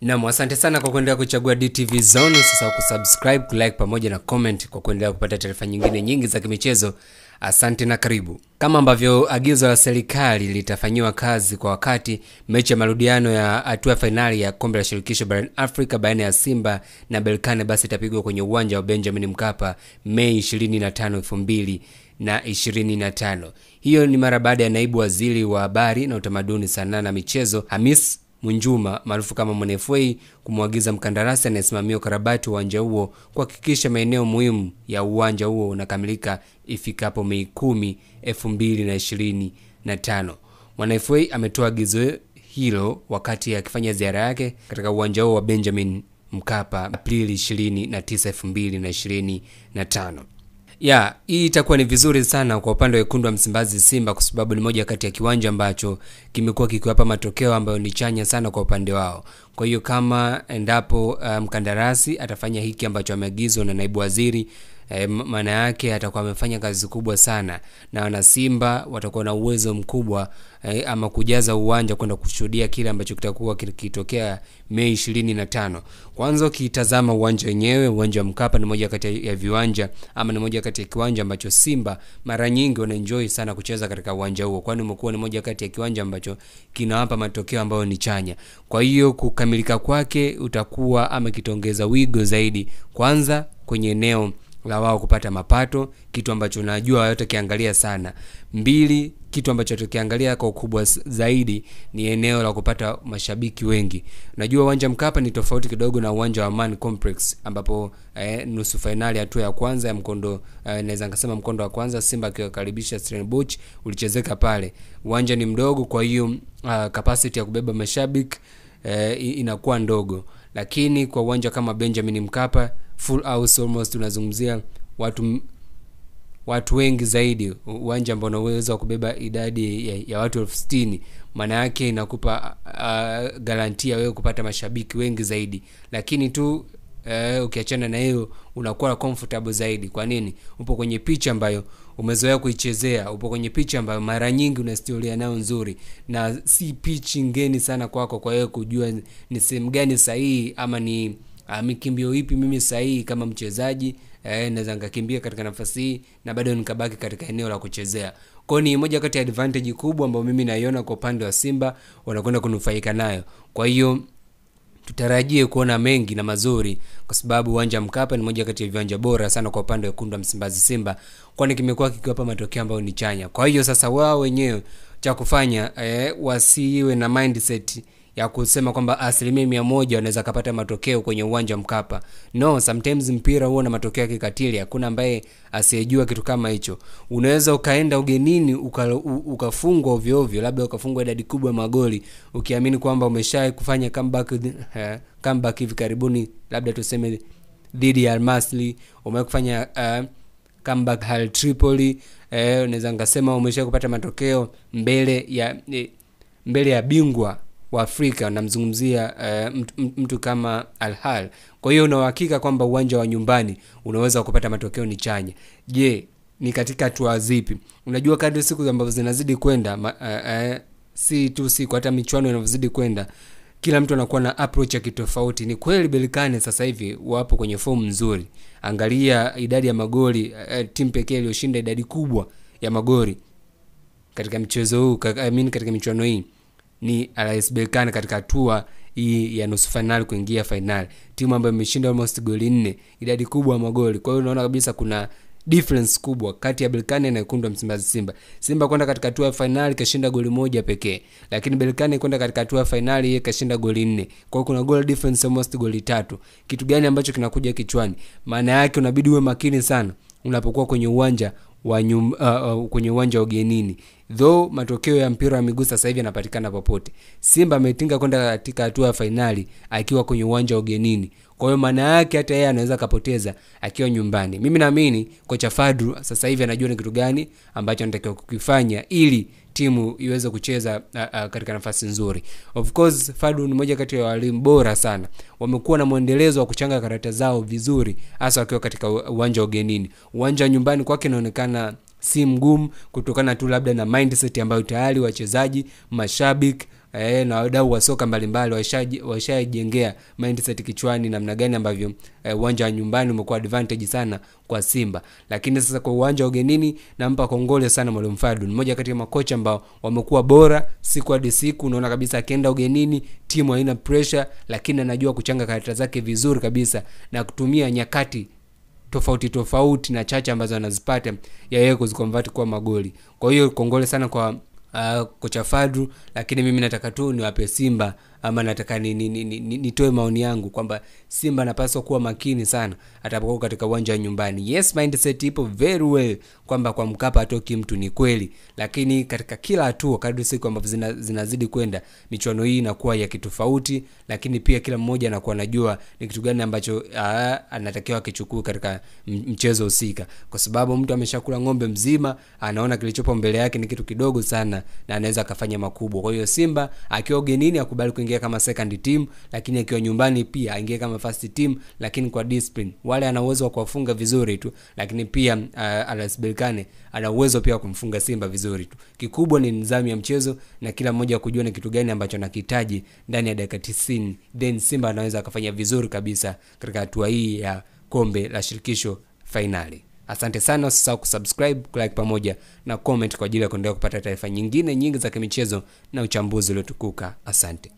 Na asante sana kwa kuendelea kuchagua DTV Zone. Usisahau kusubscribe, kulike pamoja na comment kwa kuendelea kupata taarifa nyingine nyingi za kimichezo. Asante na karibu. Kama ambavyo agizo la serikali litafanywa kazi kwa wakati, mechi ya marudiano ya hatua finali ya kombe la shirikisho barani Afrika baina ya Simba na Berkane basi itapigwa kwenye uwanja wa Benjamin Mkapa Mei 25, 2025. Hiyo ni mara baada ya naibu waziri wa habari na utamaduni, sanaa na michezo Hamis Mwinjuma maarufu kama MWNFA kumwagiza mkandarasi anayesimamia ukarabati wa uwanja huo kuhakikisha maeneo muhimu ya uwanja huo unakamilika ifikapo Mei 10, 2025. MWNFA ametoa agizo hilo wakati akifanya ziara yake katika uwanja huo wa Benjamin Mkapa Aprili 29, 2025. Hii itakuwa ni vizuri sana kwa upande wa wekundu wa Msimbazi Simba, kwa sababu ni moja kati ya kiwanja ambacho kimekuwa kikiwapa matokeo ambayo ni chanya sana kwa upande wao. Kwa hiyo kama endapo mkandarasi atafanya hiki ambacho ameagizwa na naibu waziri, maana yake atakuwa amefanya kazi kubwa sana, na wana Simba watakuwa na uwezo mkubwa ama kujaza uwanja kwenda kushuhudia kile ambacho kitakuwa kitokea Mei 25. Kwanza ukitazama uwanja wenyewe, uwanja wa Mkapa ni moja kati ya viwanja ama ni moja kati ya kiwanja ambacho Simba mara nyingi wanaenjoy sana kucheza katika uwanja huo, kwani umekuwa ni moja kati ya kiwanja ambacho kinawapa matokeo ambayo ni chanya. Kwa hiyo kukamilika kwake utakuwa ama kitongeza wigo zaidi, kwanza kwenye eneo la wao kupata mapato, kitu ambacho najua yote kiangalia sana. 2, kitu ambacho tukiangalia kwa ukubwa zaidi ni eneo la kupata mashabiki wengi. Najua uwanja Mkapa ni tofauti kidogo na uwanja wa Amani Complex, ambapo nusu finali hatua ya kwanza ya mkondo, naweza ngasema mkondo wa kwanza, Simba akiwakaribisha Stellenbosch ulichezeka pale. Uwanja ni mdogo, kwa hiyo capacity ya kubeba mashabiki inakuwa ndogo. Lakini kwa uwanja kama Benjamin Mkapa full house almost, tunazungumzia watu wengi zaidi, uwanja ambao unaweza kubeba idadi ya watu 60,000. Maana yake inakupa garantia wewe kupata mashabiki wengi zaidi. Lakini tu ukiachana na hiyo unakuwa comfortable zaidi. Kwa nini? Upo kwenye pitch ambayo umezoea kuichezea, upo kwenye pitch ambayo mara nyingi una historia nayo nzuri, na si pitch ngeni sana kwako, kwa hiyo kujua ni sehemu gani sahihi ama ni mikimbio ipi mimi sahihi kama mchezaji naweza ngakimbia katika nafasi hii na bado nikabaki katika eneo la kuchezea. Kwa ni moja kati ya advantage kubwa ambayo mimi naiona kwa upande wa Simba wanakwenda kunufaika nayo. Kwa hiyo tutarajie kuona mengi na mazuri, kwa sababu uwanja Mkapa ni moja kati ya viwanja bora sana kwa upande wa wekundu wa Msimbazi Simba, kwani kimekuwa kikiwapa matokeo ambayo ni chanya. Kwa hiyo sasa wao wenyewe cha kufanya wasiwe na mindset ya kusema kwamba 100% wanaweza kupata matokeo kwenye uwanja Mkapa. No, sometimes mpira huo na matokeo ya kikatili, hakuna ambaye asiyejua kitu kama hicho. Unaweza ukaenda ugenini ukafungwa ovyo ovyo, labda ukafungwa idadi kubwa magoli, ukiamini kwamba umeshawahi kufanya comeback hivi karibuni, labda tuseme dhidi ya Al Masry, umekufanya comeback Al Tripoli, unaweza ngasema umeshawahi kupata matokeo mbele ya bingwa wa Afrika, namzungumzia mtu kama Al Hilal. Kwa hiyo una uhakika kwamba uwanja wa nyumbani unaweza kupata matokeo ni chanya. Je, ni katika hatua zipi? Unajua kadri siku ambazo zinazidi kwenda, si tu siku, hata michuano inavyozidi kwenda, kila mtu anakuwa na approach ya kitofauti. Ni kweli Berkane sasa hivi wapo kwenye form nzuri. Angalia idadi ya magoli, timu pekee iliyoshinda idadi kubwa ya magoli katika mchezo huu, katika michuano hii ni RS Berkane katika hatua hii ya nusu finali kuingia finali. Timu ambayo imeshinda almost goli 4, idadi kubwa ya magoli. Kwa hiyo unaona kabisa kuna difference kubwa kati ya Berkane na wekundu wa Msimbazi Simba. Simba kwenda katika hatua ya finali kashinda goli 1 pekee, lakini Berkane kwenda katika hatua ya finali yeye kashinda goli 4. Kwa hiyo kuna goal difference almost goli 3. Kitu gani ambacho kinakuja kichwani? Maana yake unabidi uwe makini sana unapokuwa kwenye uwanja kwenye uwanja wa ugenini. Though matokeo ya mpira wa miguu sasa hivi yanapatikana popote, Simba ametinga kwenda katika hatua ya finali akiwa kwenye uwanja wa ugenini. Kwa hiyo maana yake hata yeye anaweza kapoteza akiwa nyumbani. Mimi naamini kocha Fadlu sasa hivi anajua ni kitu gani ambacho anatakiwa kukifanya ili timu iweze kucheza katika nafasi nzuri. Of course Fadlu ni mmoja kati ya walimu bora sana. Wamekuwa na muendelezo wa kuchanga karata zao vizuri, hasa wakiwa katika uwanja wa ugenini. Uwanja nyumbani kwake inaonekana si mgumu, kutokana tu labda na mindset ambayo tayari wachezaji, mashabiki na wadau wa soka mbalimbali washajengea mindset kichwani namna gani ambavyo uwanja wa nyumbani umekuwa advantage sana kwa Simba. Lakini sasa kwa uwanja wa ugenini nampa kongole sana Mwalimu Fadlu. Mmoja kati ya makocha ambao wamekuwa bora siku hadi siku. Unaona kabisa akienda ugenini timu haina pressure, lakini anajua kuchanga karata zake vizuri kabisa na kutumia nyakati tofauti na chache ambazo anazipata yeye kuziconvert kwa magoli. Kwa hiyo kongole sana kwa kocha Fadlu. Lakini mimi nataka tu niwape Simba, ama nataka nitoe maoni yangu kwamba Simba anapaswa kuwa makini sana atapokuwa katika uwanja wa nyumbani. Yes, mindset ipo very well kwamba kwa Mkapa atoki mtu, ni kweli, lakini katika kila hatua kadri siku ambavyo zinazidi kwenda michuano hii inakuwa ya kitofauti, lakini pia kila mmoja anakuwa anajua ni kitu gani ambacho anatakiwa kichukue katika mchezo husika, kwa sababu mtu ameshakula ng'ombe mzima, anaona kilichopo mbele yake ni kitu kidogo sana na anaweza akafanya makubwa. Kwa hiyo Simba akiwa ugenini akubali kuingia kama second team, lakini akiwa nyumbani pia aingie kama first team, lakini kwa discipline. Wale ana uwezo wa kuwafunga vizuri tu, lakini pia RS Berkane ana uwezo pia kumfunga Simba vizuri tu. Kikubwa ni nidhamu ya mchezo na kila mmoja kujua ni kitu gani ambacho anakihitaji ndani ya dakika 90, then Simba anaweza akafanya vizuri kabisa katika hatua hii ya kombe la shirikisho finali. Asante sana, usisahau kusubscribe, like pamoja na comment kwa ajili ya kuendelea kupata taarifa nyingine nyingi za kimichezo na uchambuzi uliotukuka. Asante.